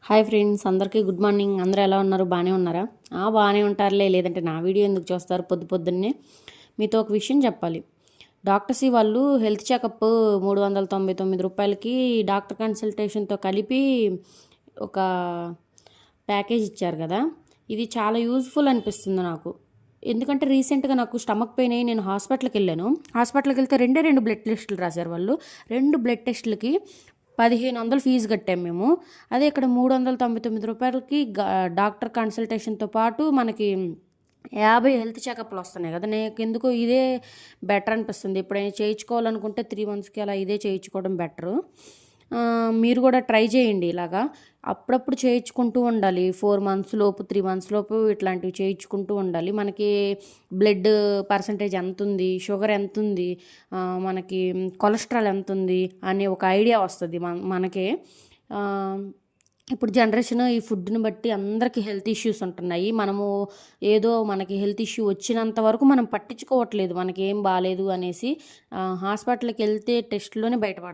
Hi friends, అందరికీ good morning. అందరూ ఎలా ఉన్నారు? బాగానే ఉన్నారా? బాగానే ఉంటారులే, లేదంటే నా వీడియో ఎందుకు చూస్తారు పొద్దున్నే. మీతో ఒక విషయం చెప్పాలి. డాక్టర్స్ వాళ్ళు హెల్త్ చెకప్ 399 రూపాయలకి డాక్టర్ కన్సల్టేషన్తో కలిపి ఒక ప్యాకేజ్ ఇచ్చారు కదా. ఇది చాలా యూజ్ఫుల్ అనిపిస్తుంది నాకు. ఎందుకంటే రీసెంట్గా నాకు స్టమక్ పెయిన్ అయ్యి నేను హాస్పిటల్కి వెళ్ళాను. హాస్పిటల్కి వెళ్తే రెండు బ్లడ్ టెస్టులు రాశారు వాళ్ళు. 2 బ్లడ్ టెస్టులకి 1500 ఫీజు కట్టాము మేము. అదే ఇక్కడ 399 రూపాయలకి డాక్టర్ కన్సల్టేషన్తో పాటు మనకి 50 హెల్త్ చెకప్లు వస్తున్నాయి కదా. నాకు ఎందుకు ఇదే బెటర్ అనిపిస్తుంది. ఎప్పుడైనా చేయించుకోవాలనుకుంటే 3 మంత్స్కి అలా ఇదే చేయించుకోవడం బెటరు. మీరు కూడా ట్రై చేయండి. ఇలాగా అప్పుడప్పుడు చేయించుకుంటూ ఉండాలి. 4 మంత్స్ లోపు 3 మంత్స్ లోపు ఇట్లాంటివి చేయించుకుంటూ ఉండాలి. మనకి బ్లడ్ పర్సంటేజ్ ఎంత ఉంది, షుగర్ ఎంత ఉంది, మనకి కొలెస్ట్రాల్ ఎంత ఉంది అనే ఒక ఐడియా వస్తుంది మనకే. ఇప్పుడు జనరేషన్ ఈ ఫుడ్ని బట్టి అందరికీ హెల్త్ ఇష్యూస్ ఉంటున్నాయి. మనము ఏదో మనకి హెల్త్ ఇష్యూ వచ్చినంత వరకు మనం పట్టించుకోవట్లేదు, మనకి ఏం బాగాలేదు అనేసి. హాస్పిటల్కి వెళ్తే టెస్ట్లోనే బయటపడుతుంది.